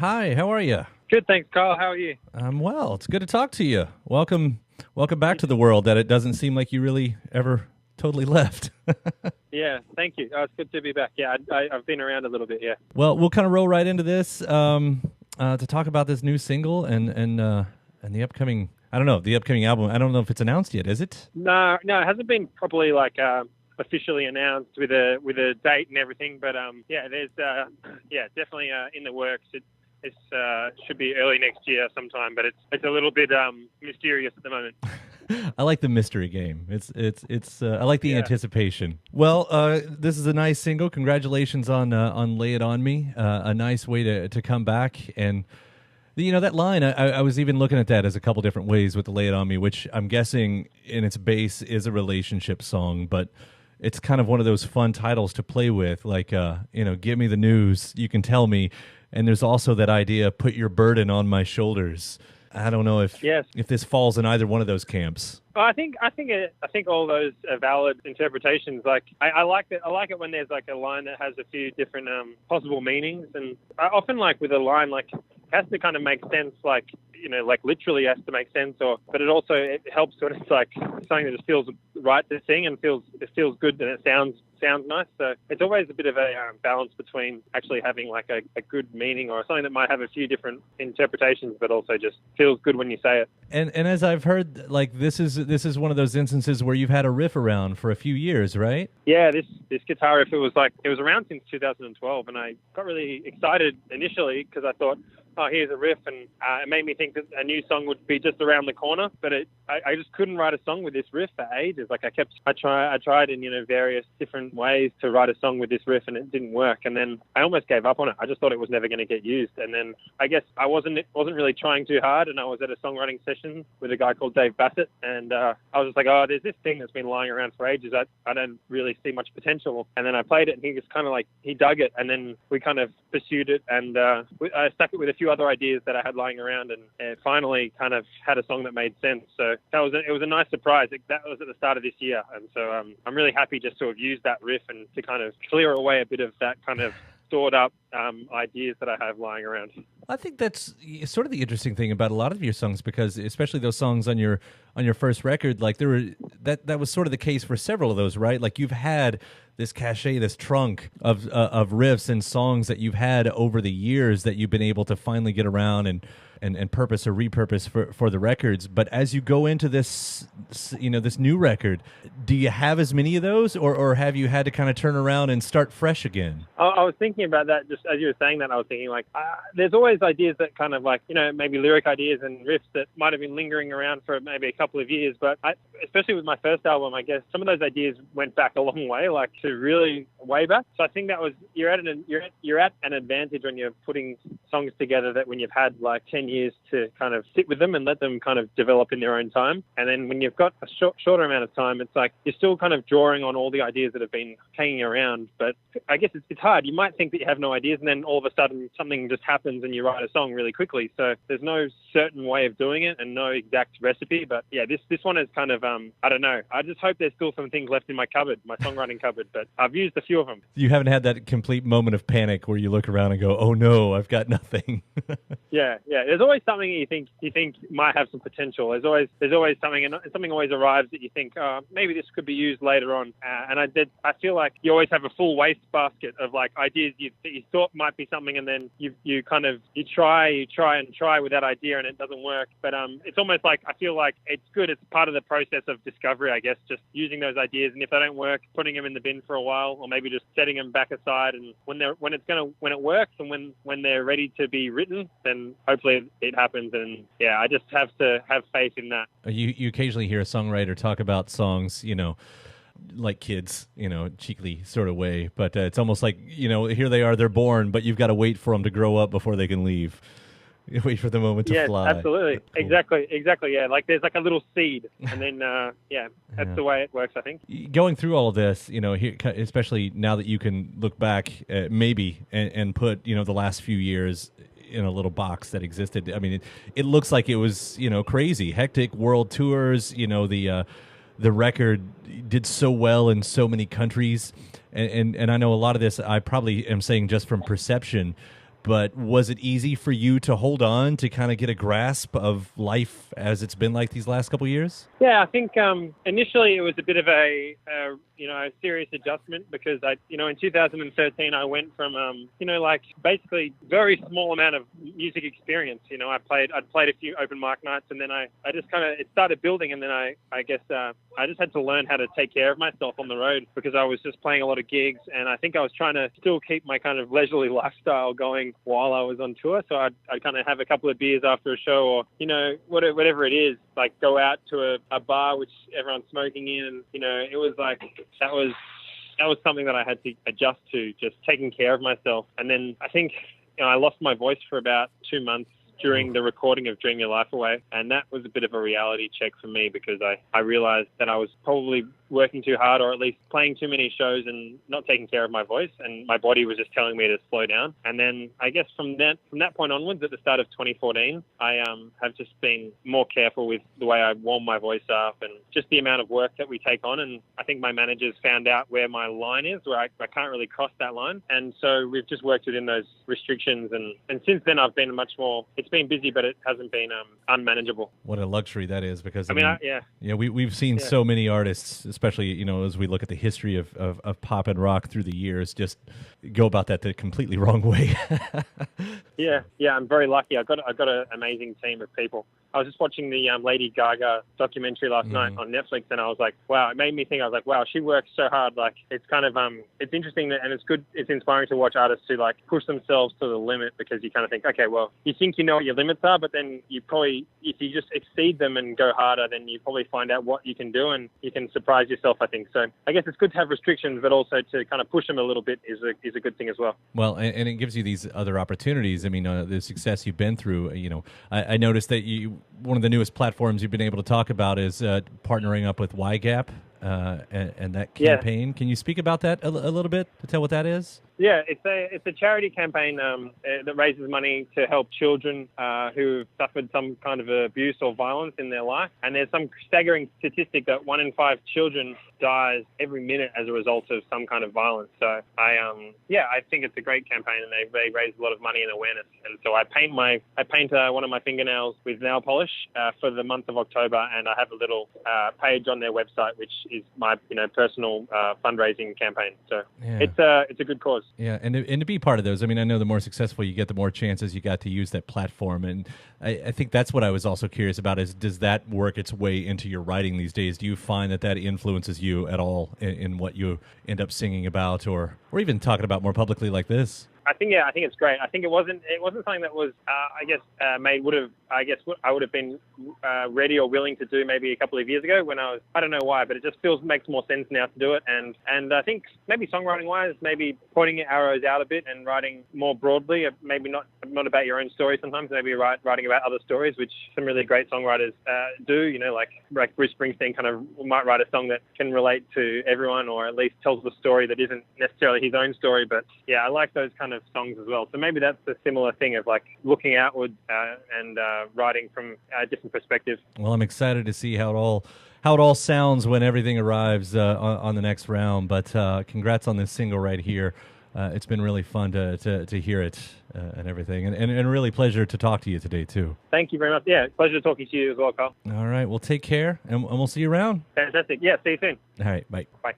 Hi, how are you? Good, thanks, Kyle. How are you? I'm well. It's good to talk to you. Welcome back to the world that it doesn't seem like you really ever totally left. Yeah, thank you. It's good to be back. Yeah, I've been around a little bit, yeah. Well, we'll kind of roll right into this to talk about this new single and the upcoming. I don't know the upcoming album. I don't know if it's announced yet. Is it? No, it hasn't been properly officially announced with a date and everything. But yeah, there's definitely in the works. It should be early next year sometime, but it's a little bit mysterious at the moment. I like the mystery game. I like the anticipation. Well, this is a nice single. Congratulations on "Lay It On Me." A nice way to come back, and that line. I was even looking at that as a couple different ways with the "Lay It On Me," which I'm guessing in its base is a relationship song, but it's kind of one of those fun titles to play with, like give me the news, you can tell me. And there's also that idea, put your burden on my shoulders. I don't know if this falls in either one of those camps. Well, I think all those are valid interpretations. Like I like it. I like it when there's like a line that has a few different possible meanings, and I often like with a line like it has to kind of make sense, like literally has to make sense, but it helps when it's like something that just feels right to sing and it feels good and it sounds nice. So it's always a bit of a balance between actually having like a good meaning or something that might have a few different interpretations, but also just feels good when you say it. And as I've heard, like this is one of those instances where you've had a riff around for a few years, right? Yeah, this guitar riff, it was around since 2012, and I got really excited initially because I thought, oh, here's a riff, and it made me think that a new song would be just around the corner. But I just couldn't write a song with this riff for ages. Like I tried in various different ways to write a song with this riff, and it didn't work. And then I almost gave up on it. I just thought it was never going to get used. And then I guess I wasn't really trying too hard, and I was at a songwriting session with a guy called Dave Bassett, and I was just like, oh, there's this thing that's been lying around for ages. I don't really see much potential. And then I played it, and he just kind of like he dug it, and then we kind of pursued it, and I stuck it with a few other ideas that I had lying around, and it finally kind of had a song that made sense. So it was a nice surprise. That was at the start of this year, and so I'm really happy just to have used that riff and to kind of clear away a bit of that kind of stored up ideas that I have lying around. I think that's sort of the interesting thing about a lot of your songs, because especially those songs on your first record, like that was sort of the case for several of those, right? Like you've had this cachet, this trunk of riffs and songs that you've had over the years that you've been able to finally get around and purpose or repurpose for the records. But as you go into this new record, do you have as many of those, or have you had to kind of turn around and start fresh again? I was thinking about that just as you were saying that. I was thinking like there's always ideas that kind of like maybe lyric ideas and riffs that might have been lingering around for maybe a couple of years, but especially with my first album, I guess some of those ideas went back a long way, like to really way back. So I think that was you're at an advantage when you're putting songs together, that when you've had like 10 years to kind of sit with them and let them kind of develop in their own time. And then when you've got a shorter amount of time, it's like you're still kind of drawing on all the ideas that have been hanging around. But I guess it's hard. You might think that you have no ideas, and then all of a sudden something just happens and you write a song really quickly. So there's no certain way of doing it and no exact recipe. But yeah, this one is kind of, I don't know. I just hope there's still some things left in my cupboard, my songwriting cupboard, but I've used a few of them. You haven't had that complete moment of panic where you look around and go, oh no, I've got nothing. Yeah. There's always something you think might have some potential. There's always something, and something always arrives that you think, oh, maybe this could be used later on. And I feel like you always have a full waste basket of like ideas that you thought might be something, and then you try with that idea and it doesn't work. But it's almost like I feel like it's good. It's part of the process of discovery, I guess, just using those ideas, and if they don't work, putting them in the bin for a while, or maybe just setting them back aside. And when it works and when they're ready to be written, then hopefully it happens. And yeah, I just have to have faith in that. You occasionally hear a songwriter talk about songs, like kids, cheekily sort of way, but it's almost like, here they are, they're born, but you've got to wait for them to grow up before they can leave. You wait for the moment to fly. Yeah, absolutely. Cool. Exactly. Yeah, like there's like a little seed, and then that's the way it works, I think. Going through all of this, here, especially now that you can look back, maybe and put the last few years in a little box that existed. I mean, it looks like it was crazy, hectic world tours. The record did so well in so many countries, and I know a lot of this I probably am saying just from perception. but was it easy for you to hold on to kind of get a grasp of life as it's been like these last couple of years? Yeah, I think initially it was a bit of a serious adjustment because in 2013 I went from like basically very small amount of music experience. I'd played a few open mic nights, and then I just it started building, and then I guess I just had to learn how to take care of myself on the road because I was just playing a lot of gigs, and I think I was trying to still keep my kind of leisurely lifestyle going while I was on tour. So I'd kind of have a couple of beers after a show, or whatever it is, like go out to a bar which everyone's smoking in, and it was like that was something that I had to adjust to, just taking care of myself. And then I think I lost my voice for about 2 months during the recording of Dream Your Life Away, and that was a bit of a reality check for me because I realized that I was probably working too hard, or at least playing too many shows and not taking care of my voice, and my body was just telling me to slow down. And then I guess from that point onwards, at the start of 2014, I have just been more careful with the way I warm my voice up and just the amount of work that we take on. And I think my managers found out where my line is, where I can't really cross that line. And so we've just worked within those restrictions. And since then, I've been much more, it's been busy, but it hasn't been unmanageable. What a luxury that is, because we've seen so many artists, especially as we look at the history of pop and rock through the years, just go about that the completely wrong way. yeah, I'm very lucky. I've got an amazing team of people. I was just watching the Lady Gaga documentary last night on Netflix, and I was like, wow, it made me think. I was like, wow, she works so hard. Like, it's kind of it's interesting and it's good. It's inspiring to watch artists who like push themselves to the limit, because you kind of think, okay, well, you think you know what your limits are, but then you probably, if you just exceed them and go harder, then you probably find out what you can do, and you can surprise yourself, I think. So I guess it's good to have restrictions, but also to kind of push them a little bit is a good thing as well. Well, and it gives you these other opportunities. I mean, the success you've been through, I noticed that one of the newest platforms you've been able to talk about is partnering up with YGAP and that campaign. Yeah. Can you speak about that a little bit to tell what that is? Yeah, it's a charity campaign that raises money to help children who've suffered some kind of abuse or violence in their life. And there's some staggering statistic that 1 in 5 children dies every minute as a result of some kind of violence. So I think it's a great campaign, and they raise a lot of money and awareness. And so I paint one of my fingernails with nail polish for the month of October, and I have a little page on their website which is my personal fundraising campaign. So it's a good cause. Yeah, and to be part of those, I mean, I know the more successful you get, the more chances you got to use that platform. And I think that's what I was also curious about is, does that work its way into your writing these days? Do you find that influences you at all in what you end up singing about or even talking about more publicly like this? I think it's great. I think it wasn't something that was I would have been ready or willing to do maybe a couple of years ago when I don't know why, but it just makes more sense now to do it. And I think maybe songwriting wise, maybe pointing your arrows out a bit and writing more broadly, maybe not about your own story sometimes, maybe writing about other stories, which some really great songwriters do, like Bruce Springsteen kind of might write a song that can relate to everyone, or at least tells the story that isn't necessarily his own story. But yeah, I like those kind of songs as well. So maybe that's a similar thing of like looking outward and writing from a different perspective. Well, I'm excited to see how it all sounds when everything arrives on the next round. But congrats on this single right here. It's been really fun to hear it and everything, and really pleasure to talk to you today too. Thank you very much. Yeah, pleasure talking to you as well, Kyle. All right, well, take care, and we'll see you around. Fantastic. Yeah, see you soon. All right, bye. Bye.